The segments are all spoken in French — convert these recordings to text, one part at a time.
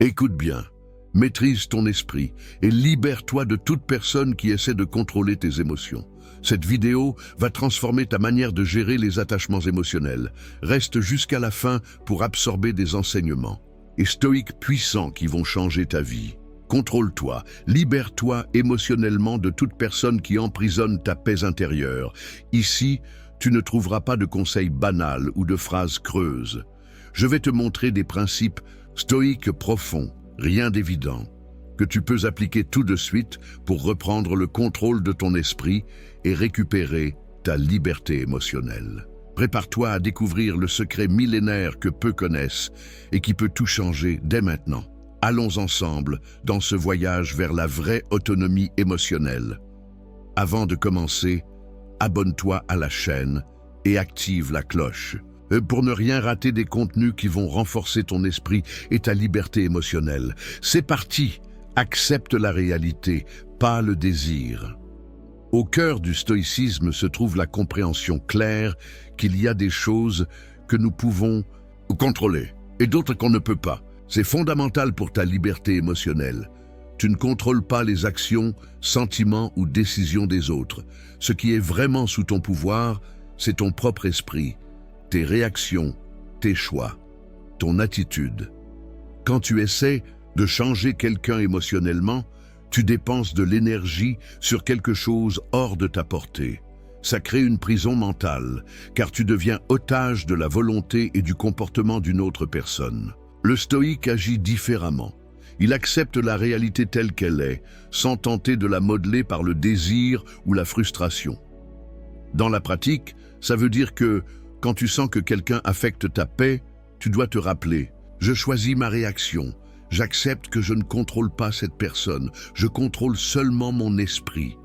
Écoute bien, maîtrise ton esprit et libère-toi de toute personne qui essaie de contrôler tes émotions. Cette vidéo va transformer ta manière de gérer les attachements émotionnels. Reste jusqu'à la fin pour absorber des enseignements et stoïques puissants qui vont changer ta vie. Contrôle-toi, libère-toi émotionnellement de toute personne qui emprisonne ta paix intérieure. Ici, tu ne trouveras pas de conseils banals ou de phrases creuses. Je vais te montrer des principes stoïques profonds, rien d'évident, que tu peux appliquer tout de suite pour reprendre le contrôle de ton esprit et récupérer ta liberté émotionnelle. Prépare-toi à découvrir le secret millénaire que peu connaissent et qui peut tout changer dès maintenant. Allons ensemble dans ce voyage vers la vraie autonomie émotionnelle. Avant de commencer, abonne-toi à la chaîne et active la cloche pour ne rien rater des contenus qui vont renforcer ton esprit et ta liberté émotionnelle. C'est parti, accepte la réalité, pas le désir. Au cœur du stoïcisme se trouve la compréhension claire qu'il y a des choses que nous pouvons contrôler et d'autres qu'on ne peut pas. C'est fondamental pour ta liberté émotionnelle. Tu ne contrôles pas les actions, sentiments ou décisions des autres. Ce qui est vraiment sous ton pouvoir, c'est ton propre esprit, tes réactions, tes choix, ton attitude. Quand tu essaies de changer quelqu'un émotionnellement, tu dépenses de l'énergie sur quelque chose hors de ta portée. Ça crée une prison mentale, car tu deviens otage de la volonté et du comportement d'une autre personne. Le stoïque agit différemment. Il accepte la réalité telle qu'elle est, sans tenter de la modeler par le désir ou la frustration. Dans la pratique, ça veut dire que, quand tu sens que quelqu'un affecte ta paix, tu dois te rappeler « Je choisis ma réaction. J'accepte que je ne contrôle pas cette personne. Je contrôle seulement mon esprit. »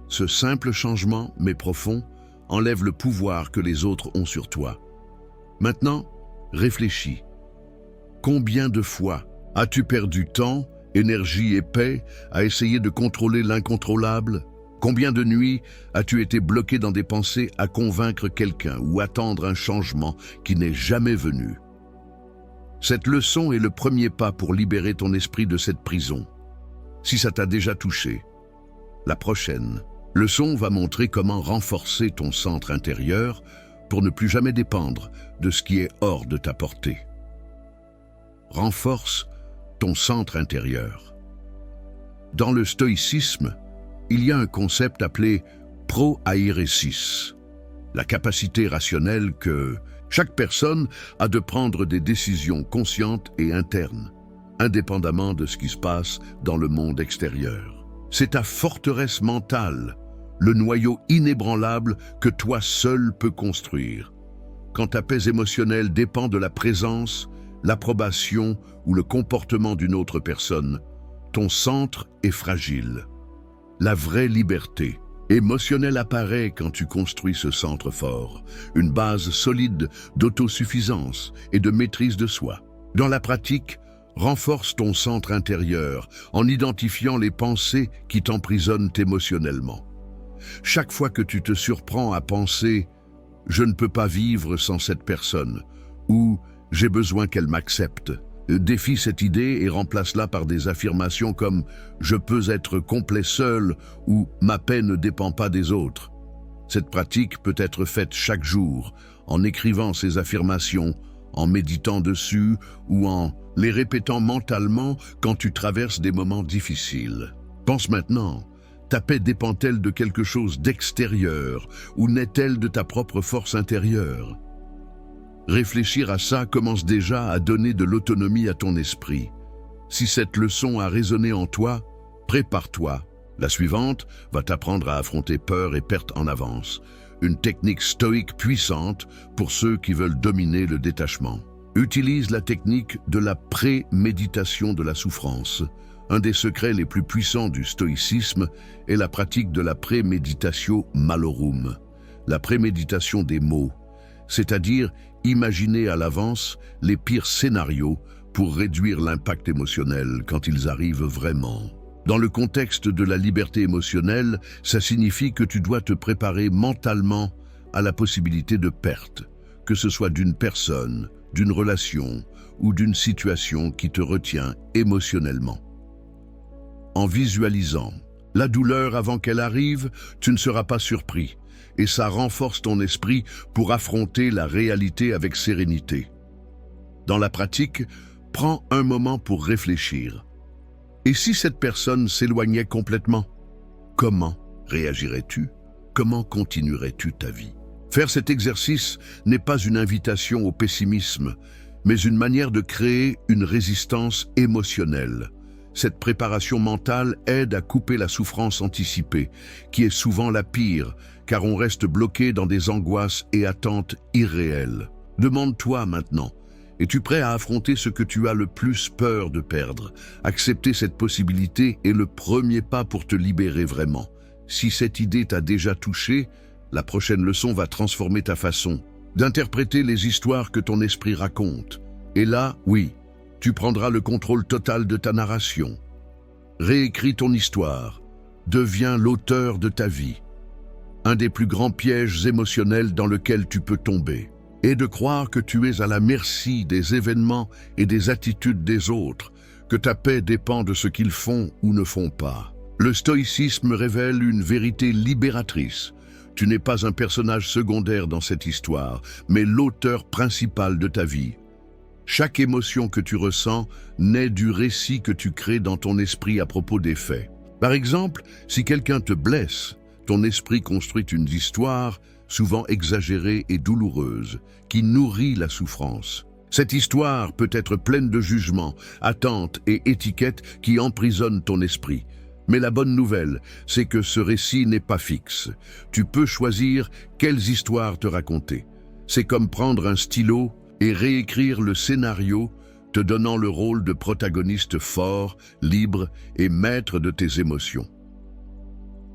Ce simple changement, mais profond, enlève le pouvoir que les autres ont sur toi. Maintenant, réfléchis. Combien de fois as-tu perdu temps, énergie et paix à essayer de contrôler l'incontrôlable? Combien de nuits as-tu été bloqué dans des pensées à convaincre quelqu'un ou attendre un changement qui n'est jamais venu? Cette leçon est le premier pas pour libérer ton esprit de cette prison. Si ça t'a déjà touché, la prochaine leçon va montrer comment renforcer ton centre intérieur pour ne plus jamais dépendre de ce qui est hors de ta portée. Renforce ton centre intérieur. Dans le stoïcisme, il y a un concept appelé proairesis, la capacité rationnelle que chaque personne a de prendre des décisions conscientes et internes, indépendamment de ce qui se passe dans le monde extérieur. C'est ta forteresse mentale, le noyau inébranlable que toi seul peux construire. Quand ta paix émotionnelle dépend de la présence, l'approbation ou le comportement d'une autre personne, ton centre est fragile. La vraie liberté émotionnelle apparaît quand tu construis ce centre fort, une base solide d'autosuffisance et de maîtrise de soi. Dans la pratique, renforce ton centre intérieur en identifiant les pensées qui t'emprisonnent émotionnellement. Chaque fois que tu te surprends à penser « je ne peux pas vivre sans cette personne » ou « j'ai besoin qu'elle m'accepte », défie cette idée et remplace-la par des affirmations comme « je peux être complet seul » ou « ma paix ne dépend pas des autres ». Cette pratique peut être faite chaque jour, en écrivant ces affirmations, en méditant dessus ou en les répétant mentalement quand tu traverses des moments difficiles. Pense maintenant, ta paix dépend-elle de quelque chose d'extérieur ou naît-elle de ta propre force intérieure? Réfléchir à ça commence déjà à donner de l'autonomie à ton esprit. Si cette leçon a résonné en toi, prépare-toi. La suivante va t'apprendre à affronter peur et perte en avance. Une technique stoïque puissante pour ceux qui veulent dominer le détachement. Utilise la technique de la préméditation de la souffrance. Un des secrets les plus puissants du stoïcisme est la pratique de la préméditatio malorum, la préméditation des maux, c'est-à-dire imaginer à l'avance les pires scénarios pour réduire l'impact émotionnel quand ils arrivent vraiment. Dans le contexte de la liberté émotionnelle, ça signifie que tu dois te préparer mentalement à la possibilité de perte, que ce soit d'une personne, d'une relation ou d'une situation qui te retient émotionnellement. En visualisant la douleur avant qu'elle arrive, tu ne seras pas surpris et ça renforce ton esprit pour affronter la réalité avec sérénité. Dans la pratique, prends un moment pour réfléchir. Et si cette personne s'éloignait complètement, comment réagirais-tu? Comment continuerais-tu ta vie? Faire cet exercice n'est pas une invitation au pessimisme, mais une manière de créer une résistance émotionnelle. Cette préparation mentale aide à couper la souffrance anticipée, qui est souvent la pire, car on reste bloqué dans des angoisses et attentes irréelles. Demande-toi maintenant, es-tu prêt à affronter ce que tu as le plus peur de perdre? Accepter cette possibilité est le premier pas pour te libérer vraiment. Si cette idée t'a déjà touché, la prochaine leçon va transformer ta façon d'interpréter les histoires que ton esprit raconte. Et là, oui, tu prendras le contrôle total de ta narration. Réécris ton histoire, deviens l'auteur de ta vie. Un des plus grands pièges émotionnels dans lequel tu peux tomber est de croire que tu es à la merci des événements et des attitudes des autres, que ta paix dépend de ce qu'ils font ou ne font pas. Le stoïcisme révèle une vérité libératrice. Tu n'es pas un personnage secondaire dans cette histoire, mais l'auteur principal de ta vie. Chaque émotion que tu ressens naît du récit que tu crées dans ton esprit à propos des faits. Par exemple, si quelqu'un te blesse, ton esprit construit une histoire, souvent exagérée et douloureuse, qui nourrit la souffrance. Cette histoire peut être pleine de jugements, attentes et étiquettes qui emprisonnent ton esprit. Mais la bonne nouvelle, c'est que ce récit n'est pas fixe. Tu peux choisir quelles histoires te raconter. C'est comme prendre un stylo et réécrire le scénario, te donnant le rôle de protagoniste fort, libre et maître de tes émotions.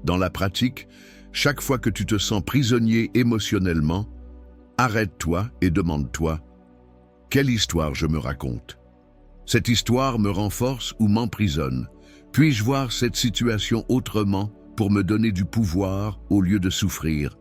Dans la pratique, chaque fois que tu te sens prisonnier émotionnellement, arrête-toi et demande-toi « Quelle histoire je me raconte? Cette histoire me renforce ou m'emprisonne? Puis-je voir cette situation autrement pour me donner du pouvoir au lieu de souffrir ?»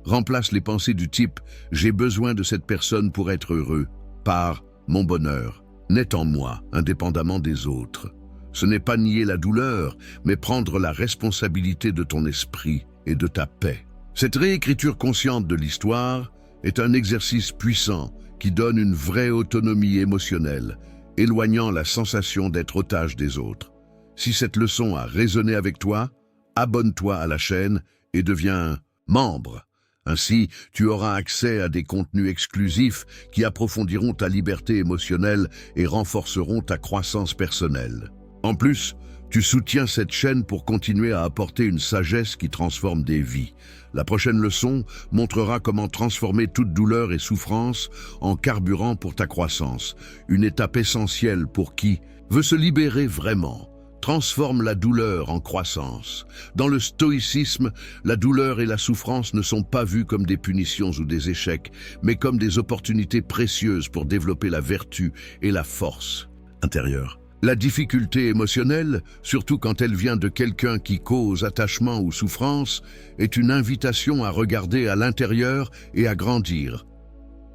Remplace les pensées du type « J'ai besoin de cette personne pour être heureux » par « Mon bonheur naît en moi, indépendamment des autres ». Ce n'est pas nier la douleur, mais prendre la responsabilité de ton esprit et de ta paix. Cette réécriture consciente de l'histoire est un exercice puissant qui donne une vraie autonomie émotionnelle, éloignant la sensation d'être otage des autres. Si cette leçon a résonné avec toi, abonne-toi à la chaîne et deviens membre. Ainsi, tu auras accès à des contenus exclusifs qui approfondiront ta liberté émotionnelle et renforceront ta croissance personnelle. En plus, tu soutiens cette chaîne pour continuer à apporter une sagesse qui transforme des vies. La prochaine leçon montrera comment transformer toute douleur et souffrance en carburant pour ta croissance, une étape essentielle pour qui veut se libérer vraiment. Transforme la douleur en croissance. Dans le stoïcisme, la douleur et la souffrance ne sont pas vues comme des punitions ou des échecs, mais comme des opportunités précieuses pour développer la vertu et la force intérieure. La difficulté émotionnelle, surtout quand elle vient de quelqu'un qui cause attachement ou souffrance, est une invitation à regarder à l'intérieur et à grandir.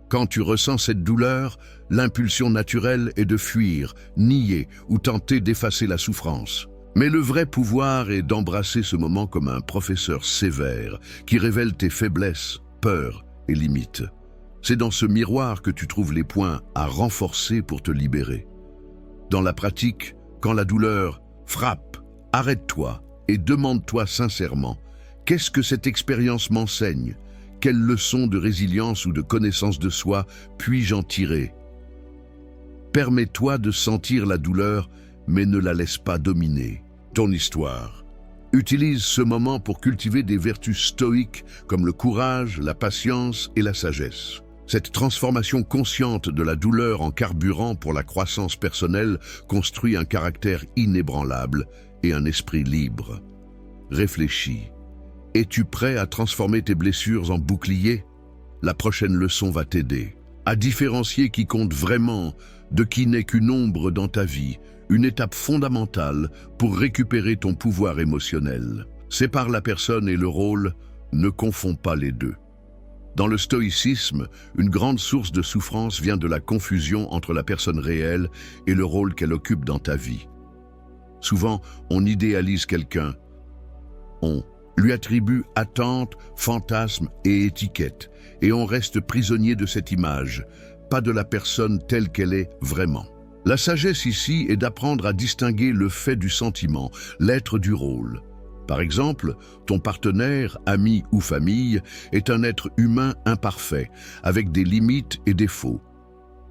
Quand tu ressens cette douleur, l'impulsion naturelle est de fuir, nier ou tenter d'effacer la souffrance. Mais le vrai pouvoir est d'embrasser ce moment comme un professeur sévère qui révèle tes faiblesses, peurs et limites. C'est dans ce miroir que tu trouves les points à renforcer pour te libérer. Dans la pratique, quand la douleur frappe, arrête-toi et demande-toi sincèrement « Qu'est-ce que cette expérience m'enseigne ? Quelle leçon de résilience ou de connaissance de soi puis-je en tirer ?» Permets-toi de sentir la douleur, mais ne la laisse pas dominer ton histoire. Utilise ce moment pour cultiver des vertus stoïques comme le courage, la patience et la sagesse. Cette transformation consciente de la douleur en carburant pour la croissance personnelle construit un caractère inébranlable et un esprit libre. Réfléchis. Es-tu prêt à transformer tes blessures en boucliers? La prochaine leçon va t'aider à différencier qui compte vraiment de qui n'est qu'une ombre dans ta vie, une étape fondamentale pour récupérer ton pouvoir émotionnel. Sépare la personne et le rôle, ne confonds pas les deux. Dans le stoïcisme, une grande source de souffrance vient de la confusion entre la personne réelle et le rôle qu'elle occupe dans ta vie. Souvent, on idéalise quelqu'un. On lui attribue attentes, fantasmes et étiquettes, et on reste prisonnier de cette image, pas de la personne telle qu'elle est vraiment. La sagesse ici est d'apprendre à distinguer le fait du sentiment, l'être du rôle. Par exemple, ton partenaire, ami ou famille est un être humain imparfait, avec des limites et défauts.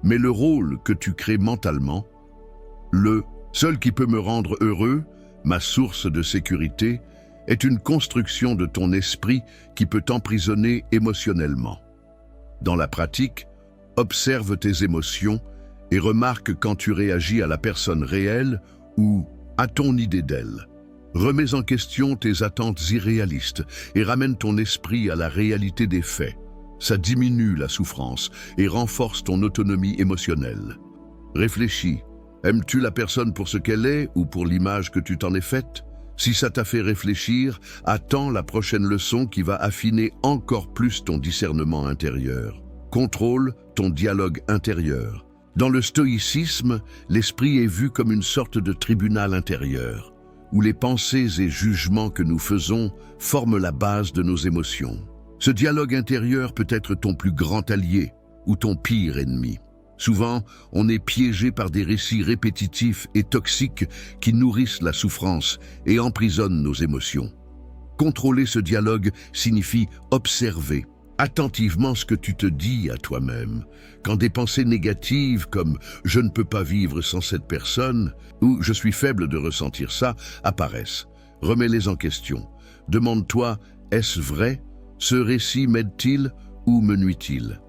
Mais le rôle que tu crées mentalement, le « seul qui peut me rendre heureux », ma source de sécurité, est une construction de ton esprit qui peut t'emprisonner émotionnellement. Dans la pratique, observe tes émotions et remarque quand tu réagis à la personne réelle ou à ton idée d'elle. Remets en question tes attentes irréalistes et ramène ton esprit à la réalité des faits. Ça diminue la souffrance et renforce ton autonomie émotionnelle. Réfléchis. Aimes-tu la personne pour ce qu'elle est ou pour l'image que tu t'en es faite? Si ça t'a fait réfléchir, attends la prochaine leçon qui va affiner encore plus ton discernement intérieur. Contrôle ton dialogue intérieur. Dans le stoïcisme, l'esprit est vu comme une sorte de tribunal intérieur, où les pensées et jugements que nous faisons forment la base de nos émotions. Ce dialogue intérieur peut être ton plus grand allié ou ton pire ennemi. Souvent, on est piégé par des récits répétitifs et toxiques qui nourrissent la souffrance et emprisonnent nos émotions. Contrôler ce dialogue signifie observer attentivement ce que tu te dis à toi-même. Quand des pensées négatives comme « je ne peux pas vivre sans cette personne » ou « je suis faible de ressentir ça » apparaissent, remets-les en question. Demande-toi « est-ce vrai? Ce récit m'aide-t-il ou me nuit-il »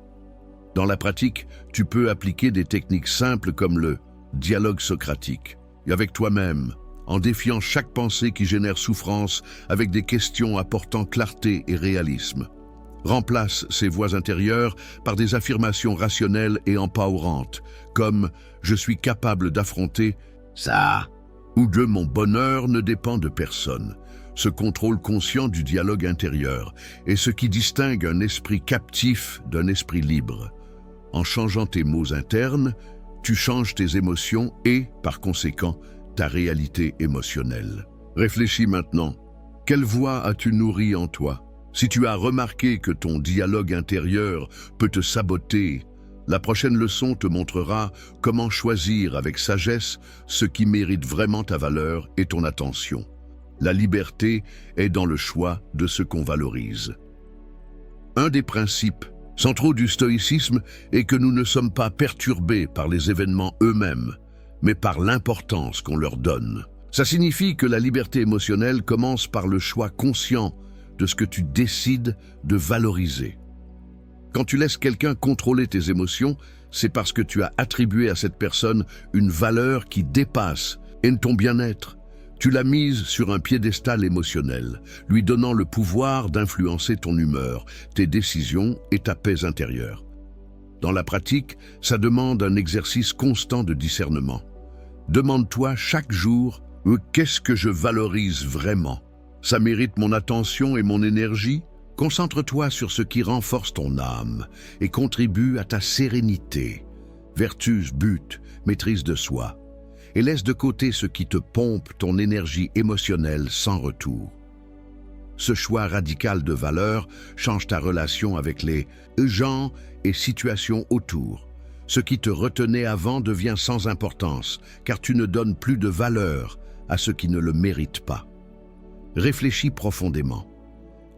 Dans la pratique, tu peux appliquer des techniques simples comme le dialogue socratique, avec toi-même, en défiant chaque pensée qui génère souffrance avec des questions apportant clarté et réalisme. Remplace ces voix intérieures par des affirmations rationnelles et empowrantes, comme « je suis capable d'affronter ça » ou « de mon bonheur ne dépend de personne ». Ce contrôle conscient du dialogue intérieur est ce qui distingue un esprit captif d'un esprit libre. En changeant tes mots internes, tu changes tes émotions et, par conséquent, ta réalité émotionnelle. Réfléchis maintenant. Quelle voix as-tu nourrie en toi? Si tu as remarqué que ton dialogue intérieur peut te saboter, la prochaine leçon te montrera comment choisir avec sagesse ce qui mérite vraiment ta valeur et ton attention. La liberté est dans le choix de ce qu'on valorise. Un des principes centraux du stoïcisme est que nous ne sommes pas perturbés par les événements eux-mêmes, mais par l'importance qu'on leur donne. Ça signifie que la liberté émotionnelle commence par le choix conscient de ce que tu décides de valoriser. Quand tu laisses quelqu'un contrôler tes émotions, c'est parce que tu as attribué à cette personne une valeur qui dépasse ton bien-être. Tu l'as mise sur un piédestal émotionnel, lui donnant le pouvoir d'influencer ton humeur, tes décisions et ta paix intérieure. Dans la pratique, ça demande un exercice constant de discernement. Demande-toi chaque jour « Qu'est-ce que je valorise vraiment ? Ça mérite mon attention et mon énergie ?» Concentre-toi sur ce qui renforce ton âme et contribue à ta sérénité. Vertus, but, maîtrise de soi. Et laisse de côté ce qui te pompe ton énergie émotionnelle sans retour. Ce choix radical de valeur change ta relation avec les gens et situations autour. Ce qui te retenait avant devient sans importance, car tu ne donnes plus de valeur à ce qui ne le mérite pas. Réfléchis profondément.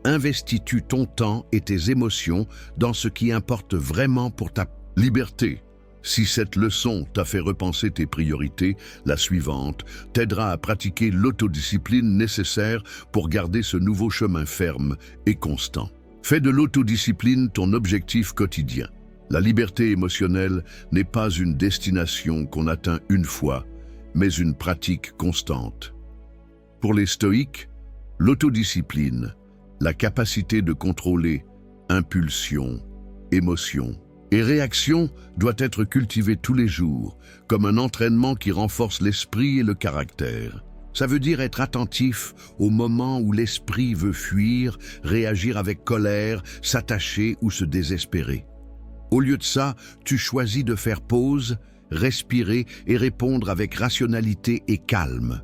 Investis-tu ton temps et tes émotions dans ce qui importe vraiment pour ta liberté? Si cette leçon t'a fait repenser tes priorités, la suivante t'aidera à pratiquer l'autodiscipline nécessaire pour garder ce nouveau chemin ferme et constant. Fais de l'autodiscipline ton objectif quotidien. La liberté émotionnelle n'est pas une destination qu'on atteint une fois, mais une pratique constante. Pour les stoïques, l'autodiscipline, la capacité de contrôler impulsions, émotions et réactions doit être cultivée tous les jours, comme un entraînement qui renforce l'esprit et le caractère. Ça veut dire être attentif au moment où l'esprit veut fuir, réagir avec colère, s'attacher ou se désespérer. Au lieu de ça, tu choisis de faire pause, respirer et répondre avec rationalité et calme.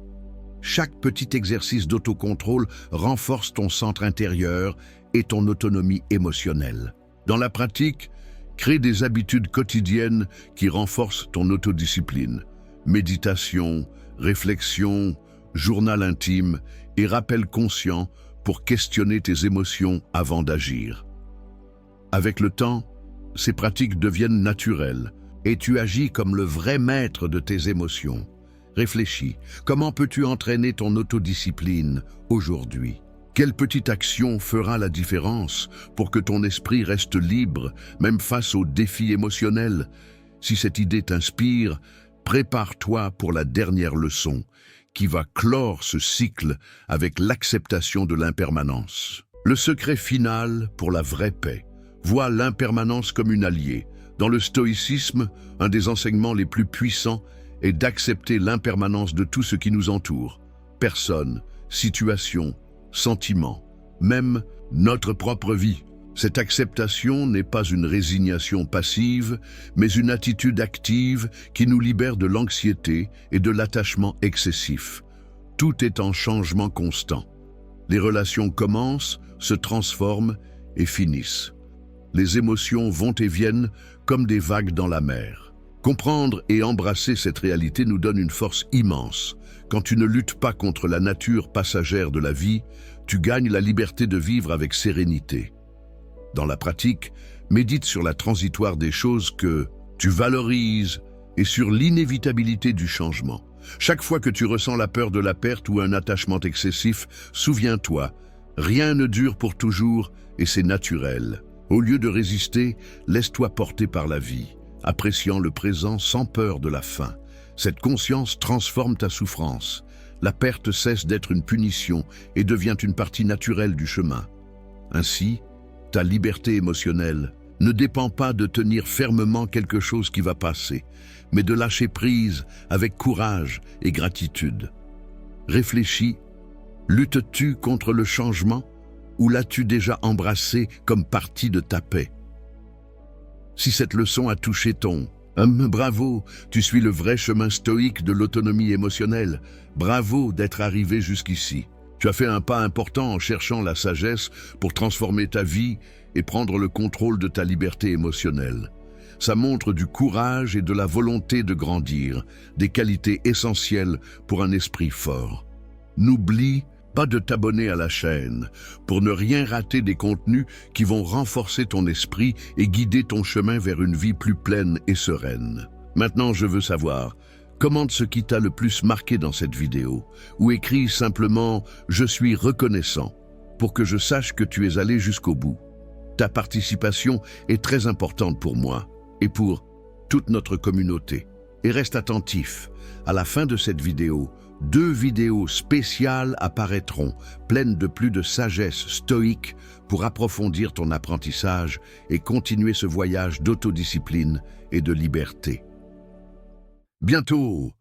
Chaque petit exercice d'autocontrôle renforce ton centre intérieur et ton autonomie émotionnelle. Dans la pratique, crée des habitudes quotidiennes qui renforcent ton autodiscipline. Méditation, réflexion, journal intime et rappel conscient pour questionner tes émotions avant d'agir. Avec le temps, ces pratiques deviennent naturelles et tu agis comme le vrai maître de tes émotions. Réfléchis, comment peux-tu entraîner ton autodiscipline aujourd'hui? Quelle petite action fera la différence pour que ton esprit reste libre, même face aux défis émotionnels? Si cette idée t'inspire, prépare-toi pour la dernière leçon, qui va clore ce cycle avec l'acceptation de l'impermanence. Le secret final pour la vraie paix. Vois l'impermanence comme une alliée. Dans le stoïcisme, un des enseignements les plus puissants est d'accepter l'impermanence de tout ce qui nous entoure. Personne, situation, sentiments, même notre propre vie. Cette acceptation n'est pas une résignation passive, mais une attitude active qui nous libère de l'anxiété et de l'attachement excessif. Tout est en changement constant. Les relations commencent, se transforment et finissent. Les émotions vont et viennent comme des vagues dans la mer. Comprendre et embrasser cette réalité nous donne une force immense. Quand tu ne luttes pas contre la nature passagère de la vie, tu gagnes la liberté de vivre avec sérénité. Dans la pratique, médite sur la transitoire des choses que tu valorises et sur l'inévitabilité du changement. Chaque fois que tu ressens la peur de la perte ou un attachement excessif, souviens-toi, rien ne dure pour toujours et c'est naturel. Au lieu de résister, laisse-toi porter par la vie, appréciant le présent sans peur de la fin. Cette conscience transforme ta souffrance. La perte cesse d'être une punition et devient une partie naturelle du chemin. Ainsi, ta liberté émotionnelle ne dépend pas de tenir fermement quelque chose qui va passer, mais de lâcher prise avec courage et gratitude. Réfléchis, luttes-tu contre le changement ou l'as-tu déjà embrassé comme partie de ta paix? Si cette leçon a touché ton bravo, tu suis le vrai chemin stoïque de l'autonomie émotionnelle. Bravo d'être arrivé jusqu'ici. Tu as fait un pas important en cherchant la sagesse pour transformer ta vie et prendre le contrôle de ta liberté émotionnelle. Ça montre du courage et de la volonté de grandir, des qualités essentielles pour un esprit fort. N'oublie pas de t'abonner à la chaîne pour ne rien rater des contenus qui vont renforcer ton esprit et guider ton chemin vers une vie plus pleine et sereine. Maintenant, je veux savoir, commente ce qui t'a le plus marqué dans cette vidéo ou écris simplement « Je suis reconnaissant » pour que je sache que tu es allé jusqu'au bout. Ta participation est très importante pour moi et pour toute notre communauté. Et reste attentif, à la fin de cette vidéo, 2 vidéos spéciales apparaîtront, pleines de plus de sagesse stoïque pour approfondir ton apprentissage et continuer ce voyage d'autodiscipline et de liberté. Bientôt,